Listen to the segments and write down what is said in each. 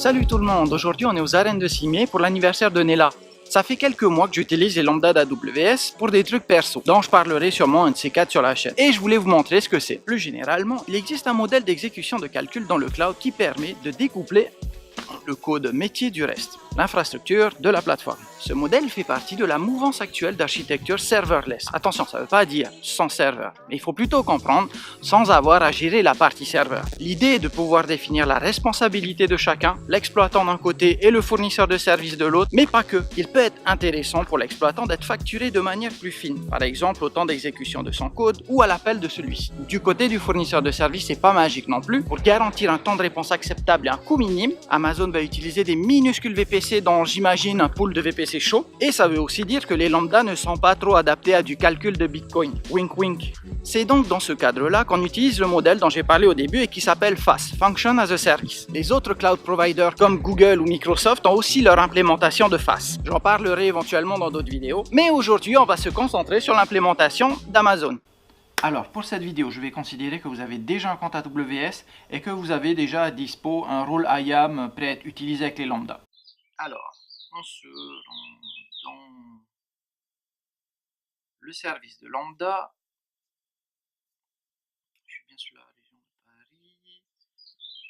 Salut tout le monde, aujourd'hui on est aux arènes de Cimier pour l'anniversaire de Nella. Ça fait quelques mois que j'utilise les lambdas d'AWS pour des trucs perso, dont je parlerai sûrement un de ces quatre sur la chaîne. Et je voulais vous montrer ce que c'est. Plus généralement, il existe un modèle d'exécution de calcul dans le cloud qui permet de découpler le code métier du reste, l'infrastructure de la plateforme. Ce modèle fait partie de la mouvance actuelle d'architecture serverless. Attention, ça ne veut pas dire sans serveur, mais il faut plutôt comprendre sans avoir à gérer la partie serveur. L'idée est de pouvoir définir la responsabilité de chacun, l'exploitant d'un côté et le fournisseur de services de l'autre, mais pas que. Il peut être intéressant pour l'exploitant d'être facturé de manière plus fine, par exemple au temps d'exécution de son code ou à l'appel de celui-ci. Du côté du fournisseur de services, c'est pas magique non plus. Pour garantir un temps de réponse acceptable et un coût minime, Amazon va utiliser des minuscules VPC dont j'imagine un pool de VPC chaud, et ça veut aussi dire que les lambdas ne sont pas trop adaptés à du calcul de Bitcoin. Wink wink. C'est donc dans ce cadre-là qu'on utilise le modèle dont j'ai parlé au début et qui s'appelle FAS, Function as a Service. Les autres cloud providers comme Google ou Microsoft ont aussi leur implémentation de FAS. J'en parlerai éventuellement dans d'autres vidéos, mais aujourd'hui on va se concentrer sur l'implémentation d'Amazon. Alors pour cette vidéo, je vais considérer que vous avez déjà un compte AWS et que vous avez déjà à dispo un rôle IAM prêt à être utilisé avec les lambdas. Alors, on se rend dans le service de lambda. Je suis bien sur la région de Paris.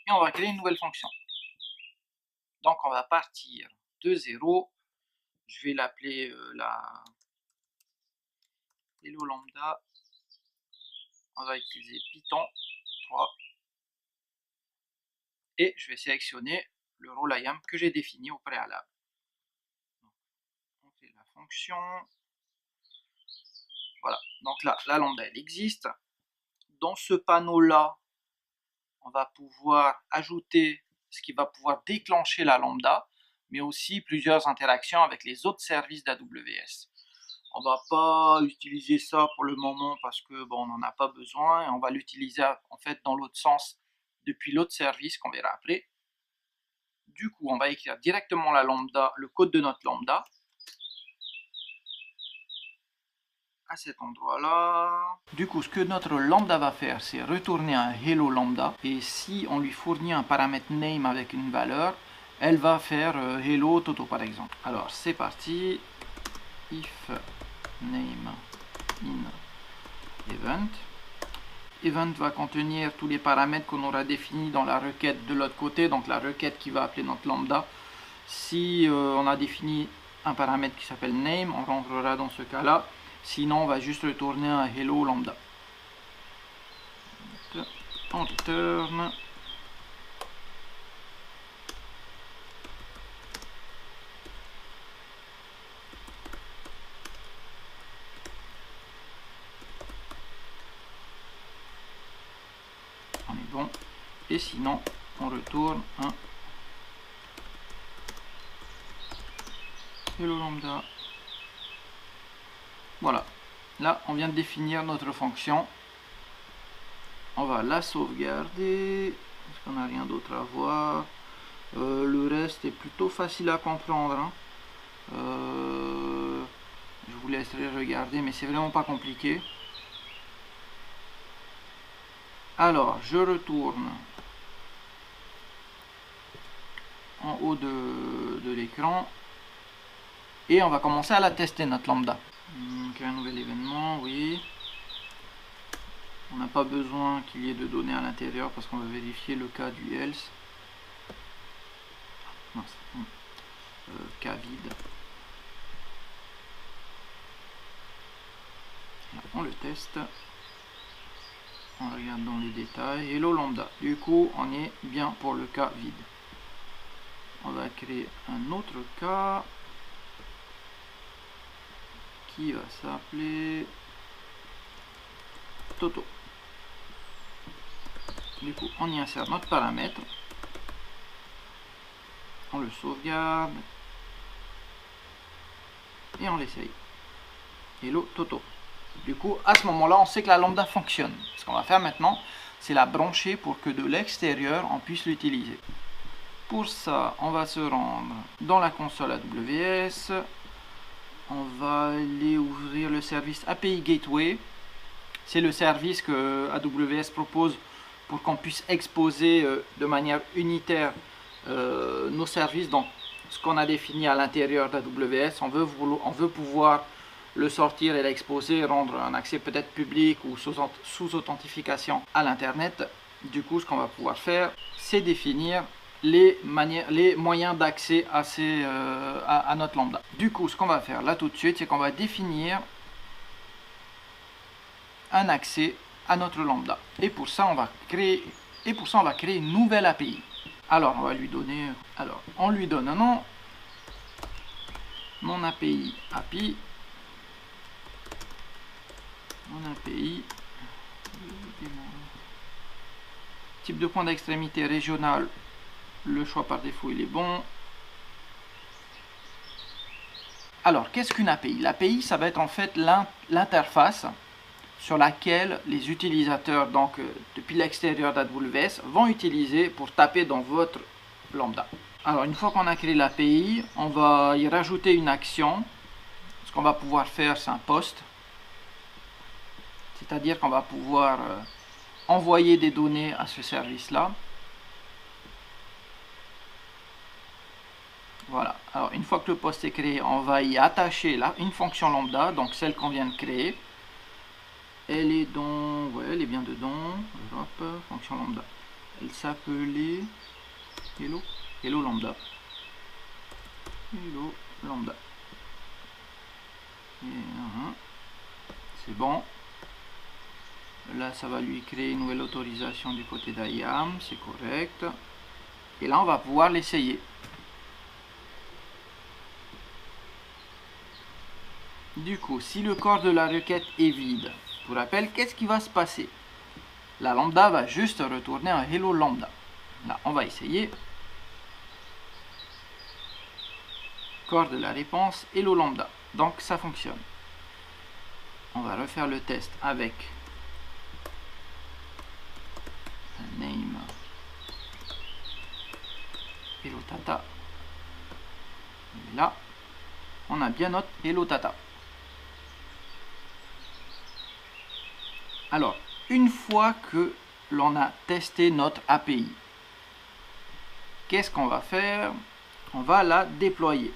Et on va créer une nouvelle fonction. Donc on va partir de 0. Je vais l'appeler la Hello Lambda. On va utiliser Python 3. Et je vais sélectionner le rôle IAM que j'ai défini au préalable. On fait la fonction. Voilà, donc là, la lambda elle existe. Dans ce panneau-là, on va pouvoir ajouter ce qui va pouvoir déclencher la lambda, mais aussi plusieurs interactions avec les autres services d'AWS. On ne va pas utiliser ça pour le moment parce que bon, on n'en a pas besoin, et on va l'utiliser en fait dans l'autre sens depuis l'autre service qu'on verra après. Du coup, on va écrire directement la lambda, le code de notre lambda à cet endroit-là. Du coup, ce que notre lambda va faire, c'est retourner un hello lambda, et si on lui fournit un paramètre name avec une valeur, elle va faire hello Toto par exemple. Alors c'est parti, if name in event. Event va contenir tous les paramètres qu'on aura définis dans la requête de l'autre côté, donc la requête qui va appeler notre lambda. Si on a défini un paramètre qui s'appelle name, on rentrera dans ce cas-là. Sinon, on va juste retourner un hello lambda. On return. On est bon. Et sinon, on retourne un hello lambda. Voilà, là on vient de définir notre fonction. On va la sauvegarder parce qu'on n'a rien d'autre à voir. Le reste est plutôt facile à comprendre, hein. Je vous laisserai regarder, mais c'est vraiment pas compliqué. Alors je retourne en haut de l'écran et on va commencer à la tester, notre lambda. Créer un nouvel événement, oui. On n'a pas besoin qu'il y ait de données à l'intérieur parce qu'on va vérifier le cas du else. Non, cas vide. Là, on le teste. On regarde dans les détails. Hello lambda. Du coup, on est bien pour le cas vide. On va créer un autre cas qui va s'appeler Toto. Du coup, on y insère notre paramètre. On le sauvegarde. Et on l'essaye. Hello Toto. Du coup, à ce moment-là, on sait que la lambda fonctionne. Ce qu'on va faire maintenant, c'est la brancher pour que de l'extérieur, on puisse l'utiliser. Pour ça, on va se rendre dans la console AWS. On va aller ouvrir le service API Gateway. C'est le service que AWS propose pour qu'on puisse exposer de manière unitaire nos services, donc ce qu'on a défini à l'intérieur d'AWS, on veut pouvoir le sortir et l'exposer, rendre un accès peut-être public ou sous authentification à l'internet. Du coup, ce qu'on va pouvoir faire, c'est définir les moyens d'accès à notre lambda. Du coup, ce qu'on va faire là tout de suite, c'est qu'on va définir un accès à notre lambda. Et pour ça, on va créer une nouvelle API. Alors, on va lui donner, on lui donne un nom, mon API, mon API, type de point d'extrémité régional, le choix par défaut il est bon. Alors, qu'est-ce qu'une API? L'API, ça va être en fait l'interface sur laquelle les utilisateurs, donc depuis l'extérieur d'AWS, vont utiliser pour taper dans votre lambda. Alors, une fois qu'on a créé l'API, on va y rajouter une action. Ce qu'on va pouvoir faire, c'est un post. C'est-à-dire qu'on va pouvoir envoyer des données à ce service-là. Voilà. Alors, une fois que le post est créé, on va y attacher là une fonction lambda, donc celle qu'on vient de créer. Elle est dans... ouais, elle est bien dedans. Hop, fonction lambda. Elle s'appelait... Hello lambda. Hello lambda. C'est bon. Là, ça va lui créer une nouvelle autorisation du côté d'IAM. C'est correct. Et là, on va pouvoir l'essayer. Du coup, si le corps de la requête est vide, pour rappel, qu'est-ce qui va se passer? La lambda va juste retourner un hello lambda. Là, on va essayer. Corps de la réponse, hello lambda. Donc, ça fonctionne. On va refaire le test avec un name hello tata. Et là, on a bien notre hello tata. Alors, une fois que l'on a testé notre API, qu'est-ce qu'on va faire? On va la déployer.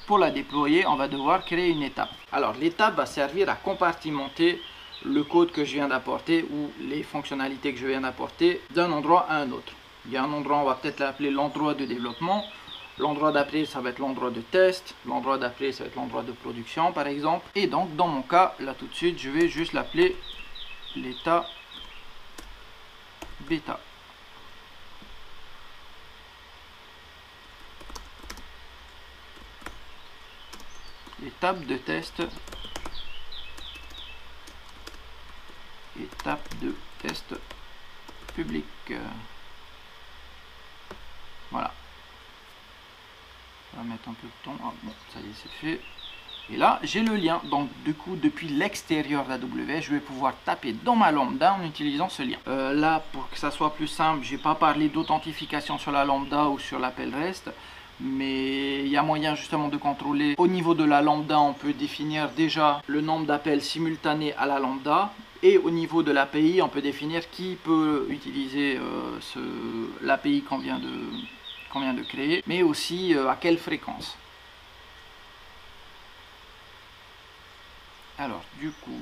Pour la déployer, on va devoir créer une étape. Alors, l'étape va servir à compartimenter le code que je viens d'apporter ou les fonctionnalités que je viens d'apporter d'un endroit à un autre. Il y a un endroit, on va peut-être l'appeler l'endroit de développement. L'endroit d'après, ça va être l'endroit de test. L'endroit d'après, ça va être l'endroit de production, par exemple. Et donc, dans mon cas, là tout de suite, je vais juste l'appeler l'état bêta. Étape de test. Étape de test public. Voilà. On va mettre un peu de temps. Ah, bon, ça y est, c'est fait. Et là, j'ai le lien. Donc, du coup, depuis l'extérieur d'AWS, je vais pouvoir taper dans ma lambda en utilisant ce lien. Là, pour que ça soit plus simple, je n'ai pas parlé d'authentification sur la lambda ou sur l'appel REST. Mais il y a moyen justement de contrôler. Au niveau de la lambda, on peut définir déjà le nombre d'appels simultanés à la lambda. Et au niveau de l'API, on peut définir qui peut utiliser l'API qu'on vient de créer, mais aussi à quelle fréquence. Alors, du coup,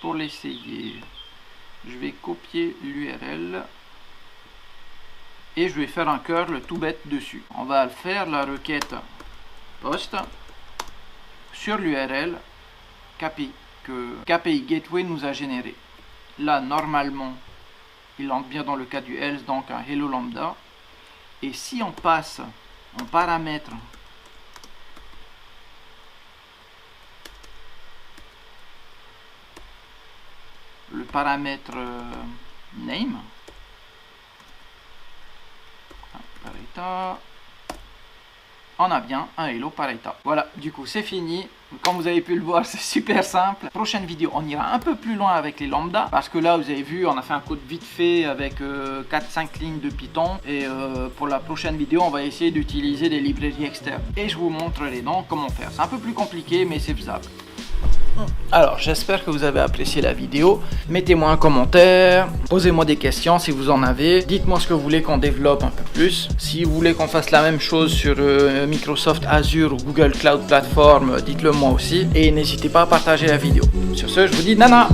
pour l'essayer, je vais copier l'URL et je vais faire un curl tout bête dessus. On va faire la requête post sur l'URL que KPI Gateway nous a généré. Là, normalement, il entre bien dans le cas du else, donc un hello lambda. Et si on passe en paramètre le paramètre name, par état, on a bien un hello par état. Voilà, du coup c'est fini. Comme vous avez pu le voir, c'est super simple. Prochaine vidéo, on ira un peu plus loin avec les lambda, parce que là vous avez vu, on a fait un code vite fait avec 4-5 lignes de Python. Et pour la prochaine vidéo, on va essayer d'utiliser des librairies externes et je vous montrerai donc comment faire. C'est un peu plus compliqué, mais c'est faisable. Alors, j'espère que vous avez apprécié la vidéo. Mettez-moi un commentaire, posez-moi des questions si vous en avez. Dites-moi ce que vous voulez qu'on développe un peu plus. Si vous voulez qu'on fasse la même chose sur Microsoft Azure ou Google Cloud Platform, dites-le moi aussi. Et n'hésitez pas à partager la vidéo. Sur ce, je vous dis nana!